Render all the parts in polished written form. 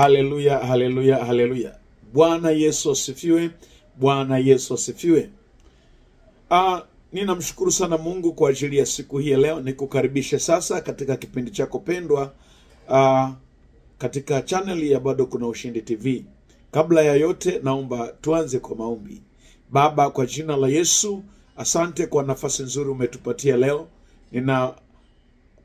Haleluya, haleluya, haleluya. Bwana Yesu asifiwe. Bwana Yesu asifiwe. Ninamshukuru sana Mungu kwa ajili ya siku hii leo. Nikukaribisha sasa katika kipindi chako pendwa katika channel ya Bado Kuna Ushindi TV. Kabla ya yote naomba tuanze kwa maombi. Baba, kwa jina la Yesu, asante kwa nafasi nzuri umetupatia leo. Nina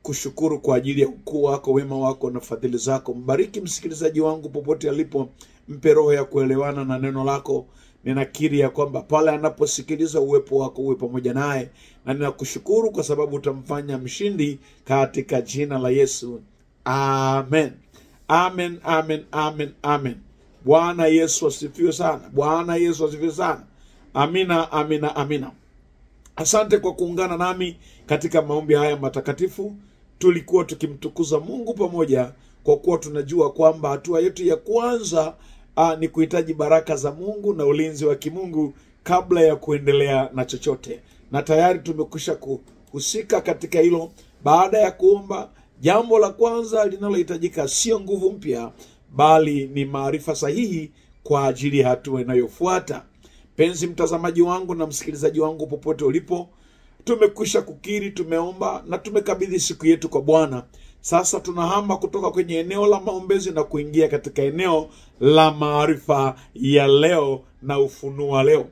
kushukuru kwa ajili ya ukuu wako, wema wako na fadhili zako. Mbariki msikilizaji wangu popote alipo, mpe roho ya kuelewana na neno lako. Ninakiri ya kwamba pale anaposikiliza uwepo wako uwe pamoja naye, na ninakushukuru kwa sababu utamfanya mshindi katika jina la Yesu. Amen. Amen, amen, amen, amen. Bwana Yesu asifiwe sana. Bwana Yesu asifiwe sana. Amina, amina, amina. Asante kwa kuungana nami katika maombi haya matakatifu. Tulikuwa tukimtukuza Mungu pamoja, kwa kuwa tunajua kwamba hatua yetu ya kwanza ni kuhitaji baraka za Mungu na ulinzi wa kimungu kabla ya kuendelea na chochote. Na tayari tumekwisha kuhusika katika hilo. Baada ya kuomba, jambo la kwanza linalohitajika sio nguvu mpya, bali ni maarifa sahihi kwa ajili ya hatua inayofuata. Penzi mtazamaji wangu na msikilizaji wangu popote ulipo, tumekwisha kukiri, tumeomba na tumekabidhi siku yetu kwa Bwana. Sasa tunahama kutoka kwenye eneo la maombezi na kuingia katika eneo la maarifa ya leo na ufunua leo.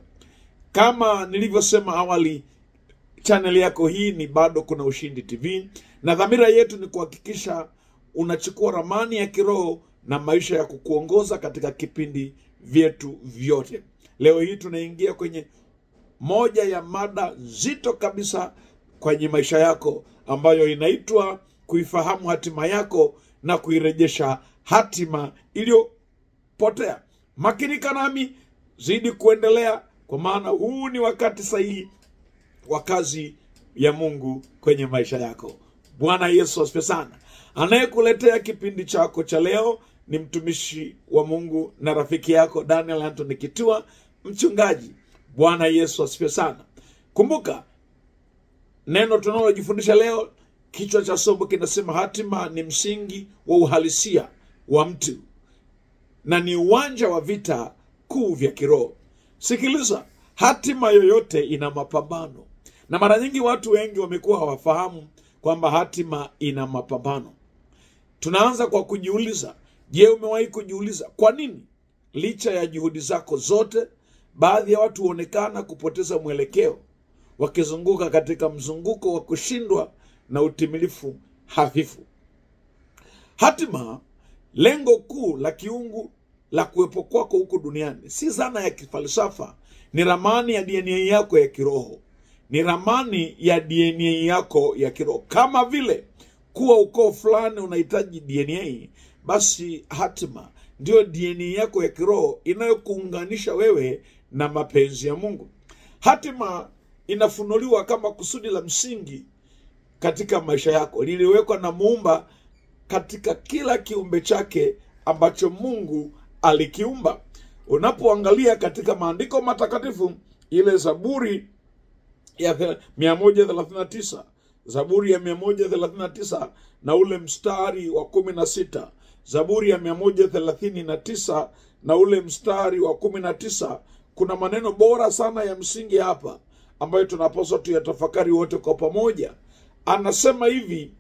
Kama nilivyosema awali, channel yako hii ni Bado Kuna Ushindi TV, na dhamira yetu ni kuhakikisha unachukua ramani ya kiroho na maisha ya kukuongoza katika kipindi vyetu vyote. Leo hii tunaingia kwenye moja ya mada nzito kabisa kwenye maisha yako, ambayo inaitwa kuifahamu hatima yako na kuirejesha hatima iliyopotea. Makinika nami, zidi kuendelea, kwa maana huu ni wakati sahihi wa kazi ya Mungu kwenye maisha yako. Bwana Yesu asifiwe sana. Anayekuletea kipindi chako cha leo ni mtumishi wa Mungu na rafiki yako Daniel Anthony Kitua, mchungaji. Bwana Yesu asifiwe sana. Kumbuka neno tunalojifundisha leo, kichwa cha somo kinasema hatima ni msingi wa uhalisia wa mtu na ni uwanja wa vita kuu vya kiroho. Sikiliza, hatima yoyote ina mapambano, na mara nyingi watu wengi wamekuwa hawafahamu kwamba hatima ina mapambano. Tunaanza kwa kujiuliza, je, umewahi kujiuliza kwa nini licha ya juhudi zako zote baadhi ya watu huonekana kupoteza mwelekeo, wakizunguka katika mzunguko wa kushindwa na utimilifu hafifu? Hatima, lengo kuu la kiungu la kuwepo kwako huku duniani, si zana ya kifalsafa. Ni ramani ya DNA yako ya kiroho. Ni ramani ya DNA yako ya kiroho. Kama vile kuwa ukoo fulani unahitaji DNA, basi hatima ndio DNA yako ya kiroho inayokuunganisha wewe na mapenzi ya Mungu. Hatima inafunuliwa kama kusudi la msingi katika maisha yako, liliwekwa na Muumba katika kila kiumbe chake ambacho Mungu alikiumba. Unapoangalia katika maandiko matakatifu, ile Zaburi ya 139, Zaburi ya 139 na ule mstari wa 16, Zaburi ya 139 na ule mstari wa 19, kuna maneno bora sana ya msingi hapa ambayo tunapaswa tuyatafakari wote kwa pamoja. Anasema hivi: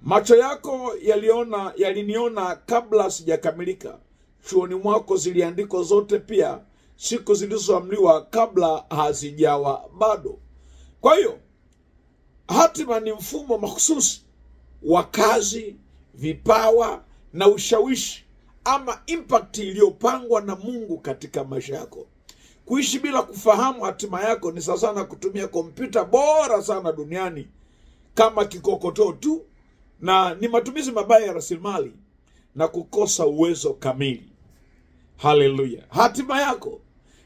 macho yako yaliniona kabla sijakamilika, chuoni mwako ziliandikwa zote pia, siku zilizoamriwa kabla hazijawa bado. Kwa hiyo hatima ni mfumo mahususi wa kazi, vipawa na ushawishi ama impact iliyopangwa na Mungu katika maisha yako. Kuishi bila kufahamu hatima yako ni sasa na kutumia kompyuta bora sana duniani kama kikokotoo tu, na ni matumizi mabaya ya rasilimali na kukosa uwezo kamili. Haleluya. Hatima yako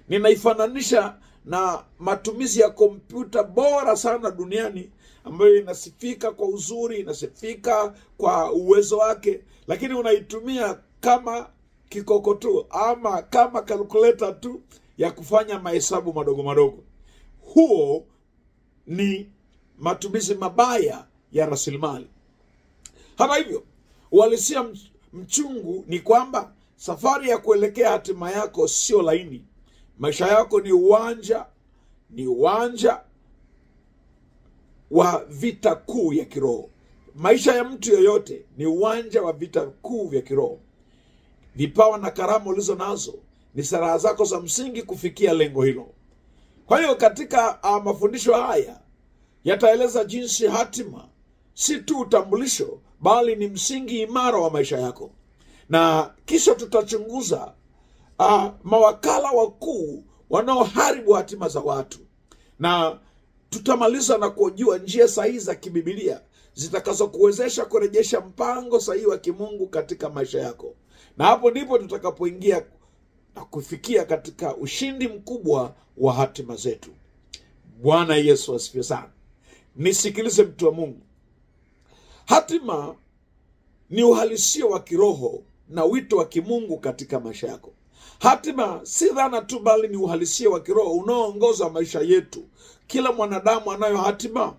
ninaifananisha na matumizi ya kompyuta bora sana duniani, ambayo inasifika kwa uzuri, inasifika kwa uwezo wake, lakini unaitumia kama kikokotoo ama kama calculator tu ya kufanya mahesabu madogo madogo. Huo ni matumizi mabaya ya rasilimali. Hata hivyo, uhalisia mchungu ni kwamba safari ya kuelekea hatima yako sio laini. Maisha yako ni uwanja wa vita kuu ya kiroho. Maisha ya mtu yoyote ni uwanja wa vita kuu vya kiroho. Vipawa na karama ulizo nazo ni silaha zako za msingi kufikia lengo hilo. Kwa hiyo katika mafundisho haya yataeleza jinsi hatima si tu utambulisho, bali ni msingi imara wa maisha yako. Na kisha tutachunguza mawakala wakuu wanaoharibu hatima za watu, na tutamaliza na kujua njia sahihi za kibibilia zitakazokuwezesha kurejesha mpango sahihi wa kimungu katika maisha yako. Na hapo ndipo tutakapoingia na kufikia katika ushindi mkubwa wa hatima zetu. Bwana Yesu asifiwe sana. Nisikilize mtu wa Mungu. Hatima ni uhalisia wa kiroho na wito wa kimungu katika maisha yako. Hatima si dhana tu, bali ni uhalisia wa kiroho unaoongoza maisha yetu. Kila mwanadamu anayo hatima.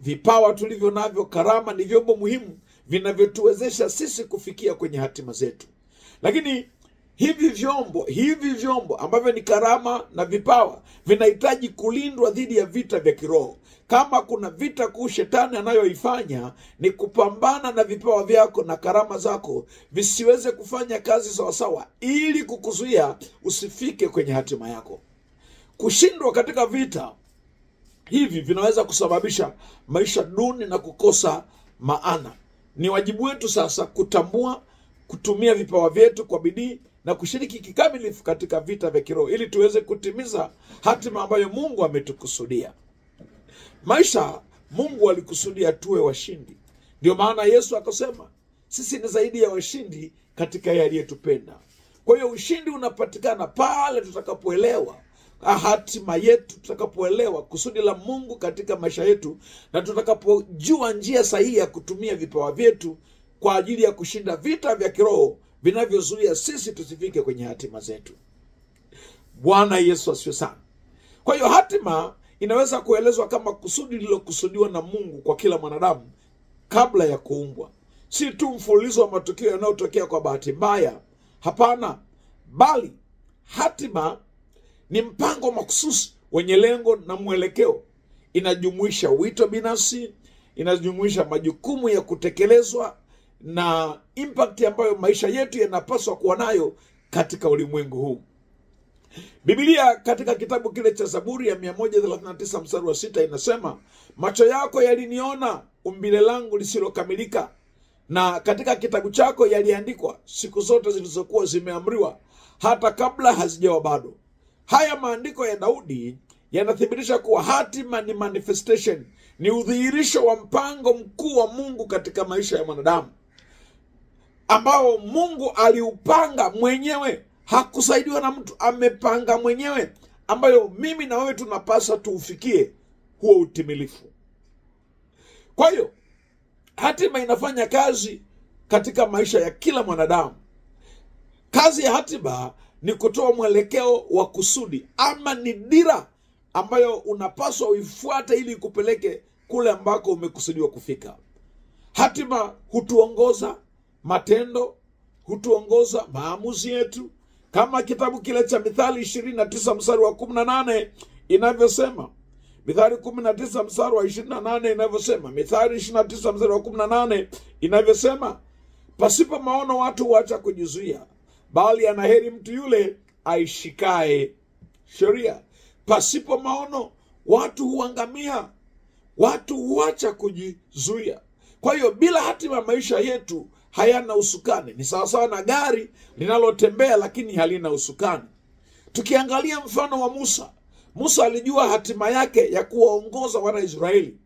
Vipawa tulivyo navyo, karama, ni vyombo muhimu vinavyotuwezesha sisi kufikia kwenye hatima zetu. Lakini hivi vyombo ambavyo ni karama na vipawa vinahitaji kulindwa dhidi ya vita vya kiroho. Kama kuna vita kuu shetani anayoifanya ni kupambana na vipawa vyako na karama zako visiweze kufanya kazi sawasawa, ili kukuzuia usifike kwenye hatima yako. Kushindwa katika vita hivi vinaweza kusababisha maisha duni na kukosa maana. Ni wajibu wetu sasa kutambua, kutumia vipawa vyetu kwa bidii na kushiriki kikamilifu katika vita vya kiroho, ili tuweze kutimiza hatima ambayo Mungu ametukusudia. Maisha Mungu alikusudia tuwe washindi. Ndio maana Yesu akasema sisi ni zaidi ya washindi katika yeye aliyetupenda. Kwa hiyo ushindi unapatikana pale tutakapoelewa hatima yetu, tutakapoelewa kusudi la Mungu katika maisha yetu, na tutakapojua njia sahihi ya kutumia vipawa vyetu kwa ajili ya kushinda vita vya kiroho vinavyozuia sisi tusifike kwenye hatima zetu. Bwana Yesu asifiwe sana. Kwa hiyo hatima inaweza kuelezwa kama kusudi lililokusudiwa na Mungu kwa kila mwanadamu kabla ya kuumbwa. Si tu mfululizo wa matukio yanayotokea kwa bahati mbaya. Hapana, bali hatima ni mpango makususi wenye lengo na mwelekeo. Inajumuisha wito binafsi, inajumuisha majukumu ya kutekelezwa na impact ambayo maisha yetu yanapaswa kuwa nayo katika ulimwengu huu. Biblia katika kitabu kile cha Zaburi ya 139 mstari wa 6 inasema, macho yako yaliniona umbile langu lisilokamilika, na katika kitabu chako yaliandikwa siku zote zilizokuwa zimeamriwa, hata kabla hazijawa bado. Haya maandiko ya Daudi yanathibitisha kuwa hatima ni manifestation, ni udhihirisho wa mpango mkuu wa Mungu katika maisha ya mwanadamu, ambao Mungu aliupanga mwenyewe. Hakusaidiwa na mtu, amepanga mwenyewe, ambayo mimi na wewe tunapaswa tuufikie huo utimilifu. Kwa hiyo hatima inafanya kazi katika maisha ya kila mwanadamu. Kazi ya hatima ni kutoa mwelekeo wa kusudi, ama ni dira ambayo unapaswa uifuate ili kupeleke kule ambako umekusudiwa kufika. Hatima hutuongoza matendo, hutuongoza maamuzi yetu, kama kitabu kile cha Mithali 29 mstari wa 18 inavyosema. Mithali 19 mstari wa 28 inavyosema. Mithali 29 mstari wa 18 inavyosema, pasipo maono watu huacha kujizuia, bali anaheri mtu yule aishikae sheria. Pasipo maono watu huangamia, watu huacha kujizuia. Kwa hiyo bila hatima maisha yetu hayana usukani. Ni sawasawa na gari linalotembea lakini halina usukani. Tukiangalia mfano wa Musa alijua hatima yake ya kuwaongoza wana Israeli.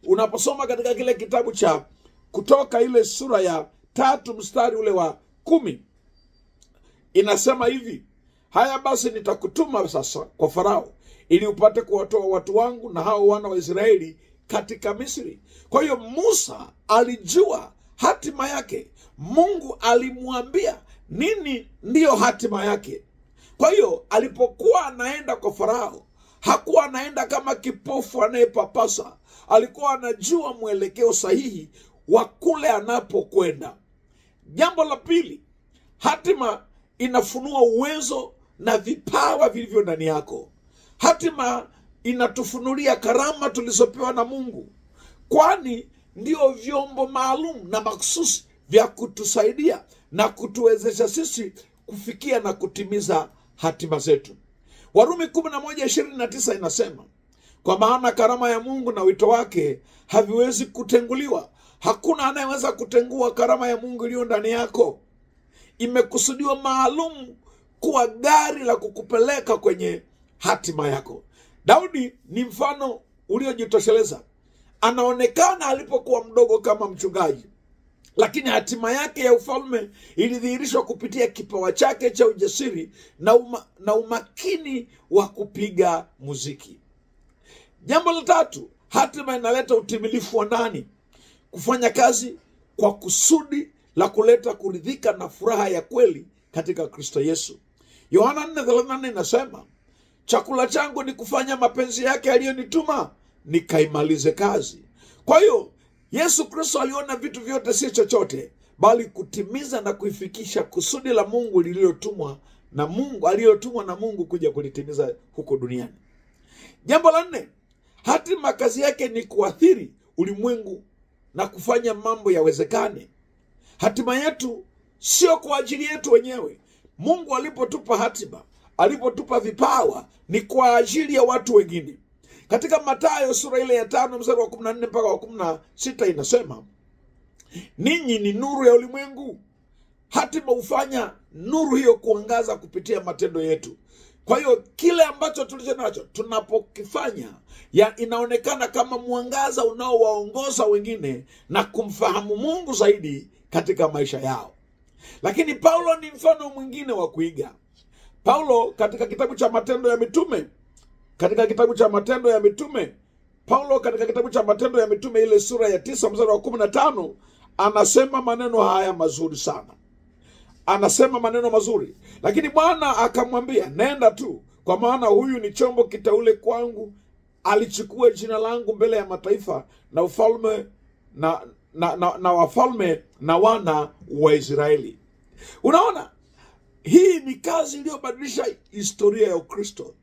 Unaposoma katika kile kitabu cha Kutoka ile sura ya 3 mstari ule wa 10, inasema hivi, haya basi nitakutuma sasa kwa Farao ili upate kuwatoa watu wangu na hao wana wa Israeli katika Misri. Kwa hiyo Musa alijua hatima yake. Mungu alimwambia nini ndiyo hatima yake. Kwa hiyo alipokuwa anaenda kwa Farao, hakuwa anaenda kama kipofu anayepapasa. Alikuwa anajua mwelekeo sahihi wa kule anapokwenda. Jambo la pili, hatima inafunua uwezo na vipawa vilivyo ndani yako. Hatima inatufunulia karama tulizopewa na Mungu, kwani ndio vyombo maalum na maksusi vya kutusaidia na kutuwezesha sisi kufikia na kutimiza hatima zetu. Warumi 11:29 inasema, kwa maana karama ya Mungu na wito wake haviwezi kutenguliwa. Hakuna anayeweza kutengua karama ya Mungu iliyo ndani yako. Imekusudiwa maalum kuwa gari la kukupeleka kwenye hatima yako. Daudi ni mfano uliojitosheleza. Anaonekana alipokuwa mdogo kama mchungaji, lakini hatima yake ya ufalme ilidhihirishwa kupitia kipawa chake cha ujasiri na umakini wa kupiga muziki. Jambo la tatu, hatima inaleta utimilifu wa ndani, kufanya kazi kwa kusudi la kuleta kuridhika na furaha ya kweli katika Kristo Yesu. Yohana 4:34 inasema, chakula changu ni kufanya mapenzi yake aliyonituma nikaimalize kazi. Kwa hiyo Yesu Kristo aliona vitu vyote si chochote, bali kutimiza na kuifikisha kusudi la Mungu lililotumwa na Mungu kuja kulitimiza huko duniani. Jambo la 4, hatima kazi yake ni kuathiri ulimwengu na kufanya mambo yawezekane. Hatima yetu sio kwa ajili yetu wenyewe. Mungu alipotupa hatima, alipotupa vipawa, ni kwa ajili ya watu wengine. Katika Mathayo sura ile ya 5 mstari wa 14 mpaka wa 16 inasema, ninyi ni nuru ya ulimwengu. Hatima hufanya nuru hiyo kuangaza kupitia matendo yetu. Kwa hiyo kile ambacho tulicho nacho tunapokifanya inaonekana kama mwangaza unaowaongoza wengine na kumfahamu Mungu zaidi katika maisha yao. Lakini Paulo ni mfano mwingine wa kuiga. Paulo katika kitabu cha Matendo ya Mitume, Paulo katika kitabu cha Matendo ya Mitume ile sura ya 9 mstari wa 15 anasema maneno haya mazuri sana. Anasema maneno mazuri. Lakini Bwana akamwambia, nenda tu, kwa maana huyu ni chombo kiteule kwangu, alichukua jina langu mbele ya mataifa na ufalme na wafalme na wana wa Israeli. Unaona, hii ni kazi iliyobadilisha historia ya Ukristo.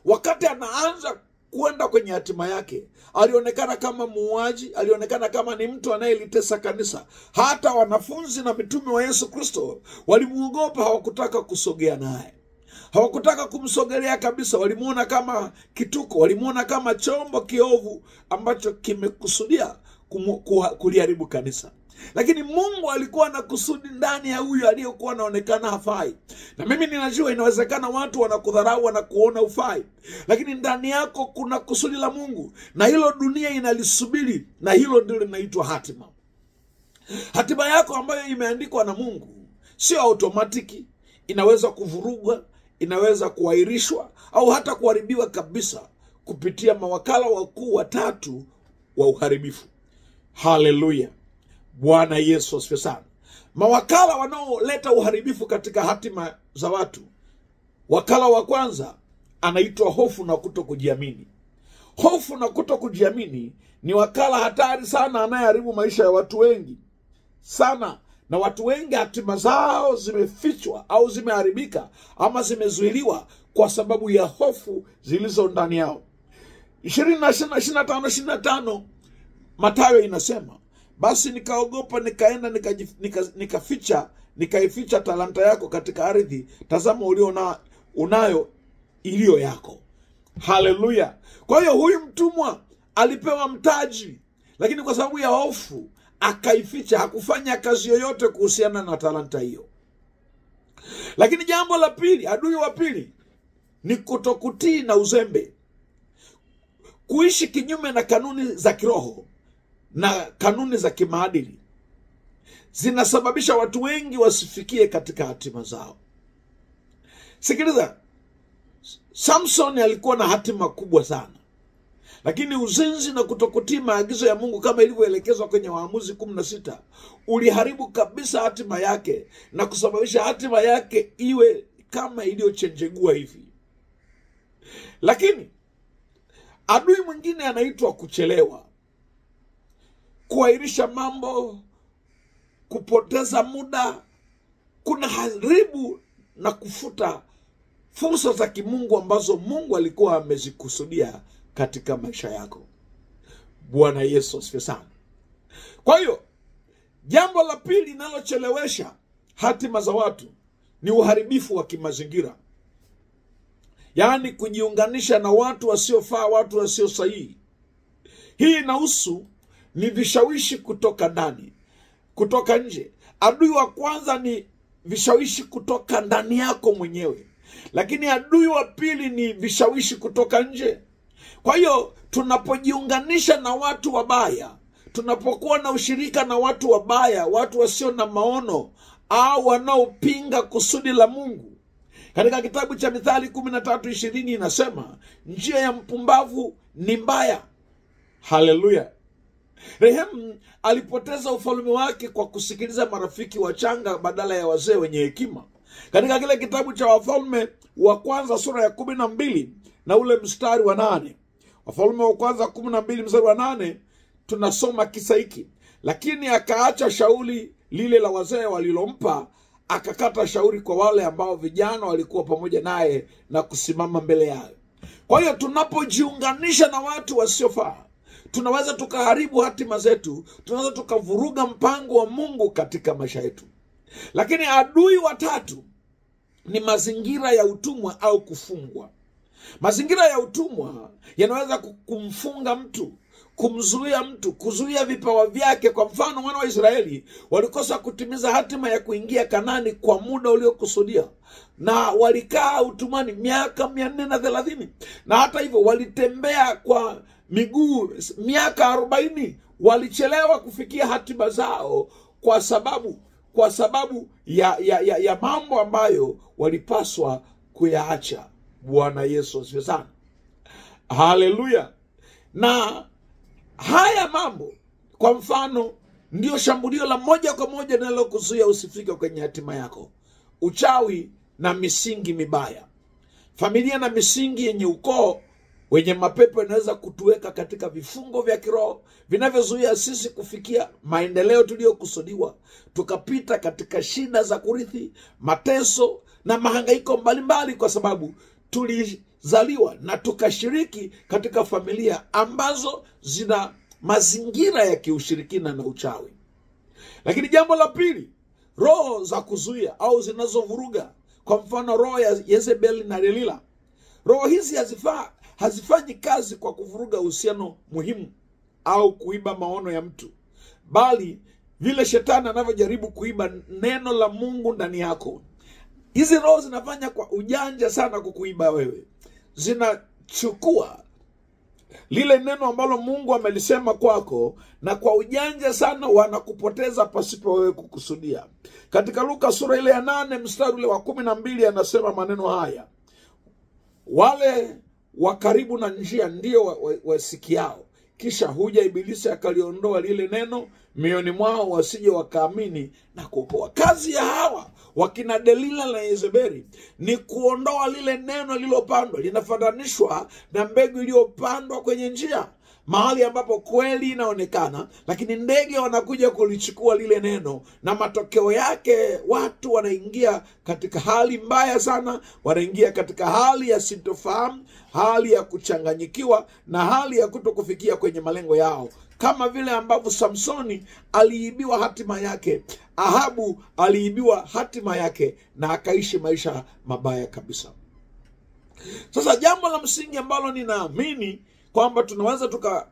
Wakati anaanza kwenda kwenye hatima yake, alionekana kama muuaji, alionekana kama ni mtu anayelitesa kanisa. Hata wanafunzi na mitume wa Yesu Kristo walimuogopa, hawakutaka kusogea naye. Hawakutaka kumsogelea kabisa, walimuona kama kituko, walimuona kama chombo kiovu ambacho kimekusudia kuliharibu kanisa. Lakini Mungu alikuwa na kusudi ndani ya huyu aliyekuwa anaonekana hafai. Na mimi ninajua inawezekana watu wanakudharau, wanakuona hufai, lakini ndani yako kuna kusudi la Mungu, na hilo dunia inalisubiri, na hilo ndilo linaitwa hatima. Hatima yako ambayo imeandikwa na Mungu sio automatiki, inaweza kuvurugwa, inaweza kuahirishwa au hata kuharibiwa kabisa kupitia mawakala wakuu watatu wa uharibifu. Haleluya. Bwana Yesu asifiwe sana. Mawakala wanaoleta uharibifu katika hatima za watu. Wakala wa kwanza anaitwa hofu na kutokujiamini. Hofu na kutokujiamini ni wakala hatari sana anayeharibu maisha ya watu wengi sana, na watu wengi hatima zao zimefichwa au zimeharibika ama zimezuiliwa kwa sababu ya hofu zilizo ndani yao. 20:25 Mathayo inasema, basi nikaogopa, nikaenda nikaificha talanta yako katika ardhi, tazama unayo iliyo yako. Haleluya. Kwa hiyo huyu mtumwa alipewa mtaji, lakini kwa sababu ya hofu akaificha, hakufanya kazi yoyote kuhusiana na talanta hiyo. Lakini jambo la pili, adui wa pili ni kutokutii na uzembe. Kuishi kinyume na kanuni za kiroho na kanuni za kimaadili zinasababisha watu wengi wasifikie katika hatima zao. Sikiliza, Samson alikuwa na hatima kubwa sana, lakini uzinzi na kutokutii maagizo ya Mungu kama ilivyoelekezwa kwenye Waamuzi 16 uliharibu kabisa hatima yake na kusababisha hatima yake iwe kama iliyochenjegua hivi. Lakini adui mwingine anaitwa kuchelewa, kuahirisha mambo, kupoteza muda. Kuna haribu na kufuta fursa za kimungu ambazo Mungu alikuwa amezikusudia katika maisha yako. Bwana Yesu asifiwe sana. Kwa hiyo jambo la pili linalochelewesha hatima za watu ni uharibifu wa kimazingira. Yaani kujiunganisha na watu wasiofaa, watu wasio sahihi. Hii inahusu ni vishawishi kutoka ndani, kutoka nje. Adui wa kwanza ni vishawishi kutoka ndani yako mwenyewe. Lakini adui wa pili ni vishawishi kutoka nje. Kwa hiyo tunapojiunganisha na watu wabaya, tunapokuwa na ushirika na watu wabaya, watu wasio na maono au wanaopinga kusudi la Mungu. Katika kitabu cha Mithali 13:20 inasema, njia ya mpumbavu ni mbaya. Haleluya. Rehemu alipoteza ufalme wake kwa kusikiliza marafiki wachanga badala ya wazee wenye hekima. Katika kile kitabu cha Wafalme wa kwanza sura ya 12 na ule mstari wa 8. Wafalme wa kwanza 12 mstari wa 8 tunasoma kisa hiki. Lakini akaacha shauri lile la wazee walilompa, akakata shauri kwa wale ambao vijana walikuwa pamoja naye na kusimama mbele yao. Kwa hiyo tunapojiunganisha na watu wasiofaa, tunaweza tukaharibu hatima zetu, tunaweza tukavuruga mpango wa Mungu katika maisha yetu. Lakini adui wa tatu ni mazingira ya utumwa au kufungwa. Mazingira ya utumwa yanaweza kumfunga mtu, kumzuia mtu, kuzuia vipawa vyake. Kwa mfano, wana wa Israeli walikosa kutimiza hatima ya kuingia Kanaani kwa muda uliokusudia, na walikaa utumwani miaka 430. Na hata hivyo walitembea kwa miguu miaka 40. Walichelewa kufikia hatima zao kwa sababu ya mambo ambayo walipaswa kuyaacha. Bwana Yesu asifiwe sana. Haleluya. Na haya mambo, kwa mfano, ndio shambulio la moja kwa moja linalokuzuia usifike kwenye hatima yako. Uchawi na misingi mibaya. Familia na misingi yenye ukoo wenye mapepo inaweza kutuweka katika vifungo vya kiroho vinavyozuia sisi kufikia maendeleo tuliyokusudiwa, tukapita katika shida za kurithi, mateso na mahangaiko mbalimbali, kwa sababu tulizaliwa na tukashiriki katika familia ambazo zina mazingira ya kiushirikina na uchawi. Lakini jambo la pili, roho za kuzuia au zinazovuruga. Kwa mfano, roho ya Yezebeli na Delila. Roho hizi hazifanyi kazi kwa kuvuruga uhusiano muhimu au kuiba maono ya mtu, bali vile shetani anavyojaribu kuiba neno la Mungu ndani yako. Hizi roho zinafanya kwa ujanja sana kukuiba wewe. Zinachukua lile neno ambalo Mungu amelisema kwako, na kwa ujanja sana wanakupoteza pasipo wewe kukusudia. Katika Luka sura ile ya 8 mstari ule wa 12 anasema maneno haya: wale wa karibu na njia ndio wasikiao, kisha huja Ibilisi akaliondoa lile neno mioyoni mwao, wasije wakaamini na kuokoa. Kazi ya hawa wakina Delila na Yezebeli ni kuondoa lile neno lililopandwa. Linafananishwa na mbegu iliyopandwa kwenye njia, mahali ambapo kweli inaonekana, lakini ndege wanakuja kulichukua lile neno, na matokeo yake watu wanaingia katika hali mbaya sana. Wanaingia katika hali ya sintofahamu, hali ya kuchanganyikiwa, na hali ya kutokufikia kwenye malengo yao. Kama vile ambavyo Samsoni aliibiwa hatima yake, Ahabu aliibiwa hatima yake na akaishi maisha mabaya kabisa. Sasa jambo la msingi ambalo ninaamini kwamba tunaweza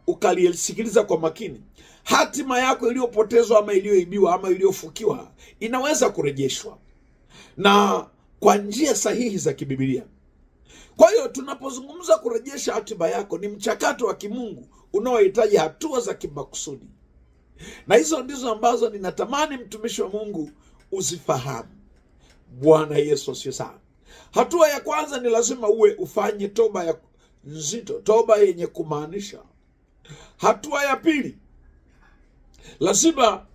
ukalisikiliza kwa makini, hatima yako iliyopotezwa ama iliyoibiwa ama iliyofukiwa inaweza kurejeshwa na kwa njia sahihi za kibiblia. Kwa hiyo tunapozungumza kurejesha hatima yako, ni mchakato wa kimungu unaohitaji hatua za kimakusudi, na hizo ndizo ambazo ninatamani mtumishi wa Mungu uzifahamu. Bwana Yesu asifiwe sana. Hatua ya kwanza ni lazima ufanye toba ya nzito, toba yenye kumaanisha. Hatua ya pili, lazima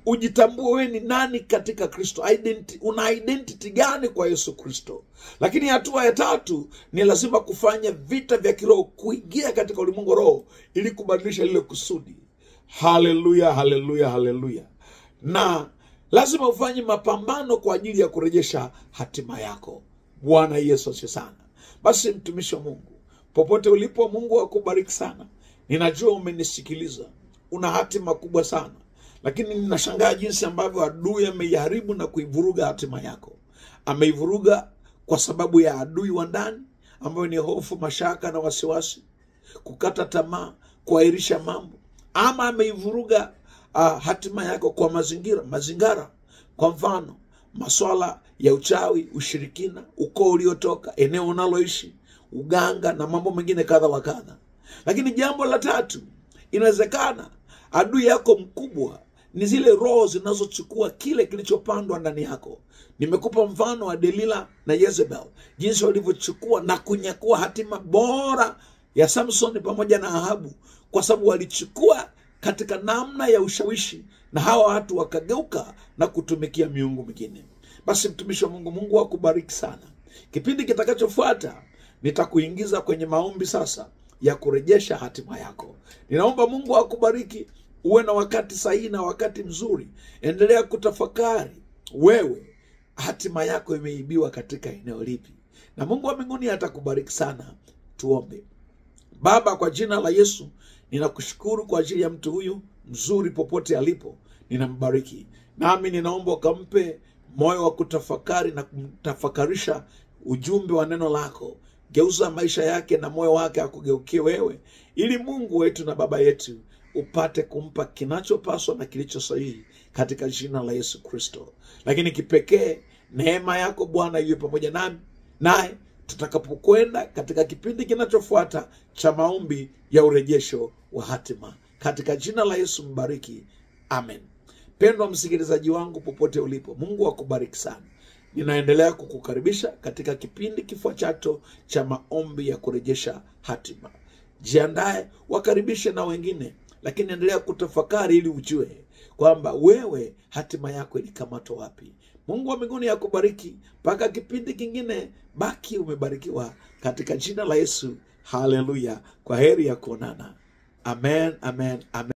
ujitambue wewe ni nani katika Kristo. Una identity gani kwa Yesu Kristo? Lakini hatua ya tatu ni lazima kufanya vita vya kiroho, kuingia katika ulimwengu roho ili kubadilisha lile kusudi. Haleluya, haleluya, haleluya. Na Lazima ufanye mapambano kwa ajili ya kurejesha hatima yako. Bwana Yesu asifiwe sana. Basi mtumishi wa Mungu, popote ulipo, Mungu akubariki sana. Ninajua umenisikiliza. Una hatima kubwa sana. Lakini ninashangaa jinsi ambavyo adui ameiharibu na kuivuruga hatima yako. Ameivuruga kwa sababu ya adui wa ndani, ambayo ni hofu, mashaka na wasiwasi, kukata tamaa, kuahirisha mambo. Ama ameivuruga hatima yako kwa mazingara. Kwa mfano, masuala ya uchawi, ushirikina, ukoo uliotoka, eneo unaloishi, uganga na mambo mengine kadha wa kadha. Lakini jambo la tatu, inawezekana adui yako mkubwa ni zile roho zinazochukua kile kilichopandwa ndani yako. Nimekupa mfano wa Delila na Jezebel, jinsi walivyochukua na kunyakua hatima bora ya Samson pamoja na Ahabu, kwa sababu walichukua katika namna ya ushawishi, na hawa watu wakageuka na kutumikia miungu mingine. Basi mtumishi wa Mungu, Mungu akubariki sana. Kipindi kitakachofuata nitakuingiza kwenye maombi sasa ya kurejesha hatima yako. Ninaomba Mungu akubariki, uwe na wakati sahihi na wakati mzuri. Endelea kutafakari, wewe hatima yako imeibiwa katika eneo lipi, na Mungu wa mbinguni atakubariki sana. Tuombe. Baba, kwa jina la Yesu, ninakushukuru kwa ajili ya mtu huyu mzuri popote alipo. Ninambariki. Nami ninaomba ukampe moyo wa kutafakari na kumtafakarisha ujumbe wa neno lako. Geuza maisha yake na moyo wake akugeukie wewe, ili Mungu wetu na Baba yetu upate kumpa kinachopaswa na kilicho sahihi, katika jina la Yesu Kristo. Lakini kipekee neema yako Bwana iwe pamoja nami, naye tutakapokwenda katika kipindi kinachofuata cha maombi ya urejesho wa hatima, katika jina la Yesu mbariki. Amen. Pendwa msikilizaji wangu popote ulipo, Mungu akubariki sana. Ninaendelea kukukaribisha katika kipindi kifuatacho cha maombi ya kurejesha hatima. Jiandae, wakaribishe na wengine, lakini endelea kutafakari ili ujue kwamba wewe hatima yako ilikamatwa wapi. Mungu wa mbinguni akubariki. Mpaka kipindi kingine, baki umebarikiwa katika jina la Yesu. Haleluya. Kwa heri ya kuonana. Amen, amen, amen.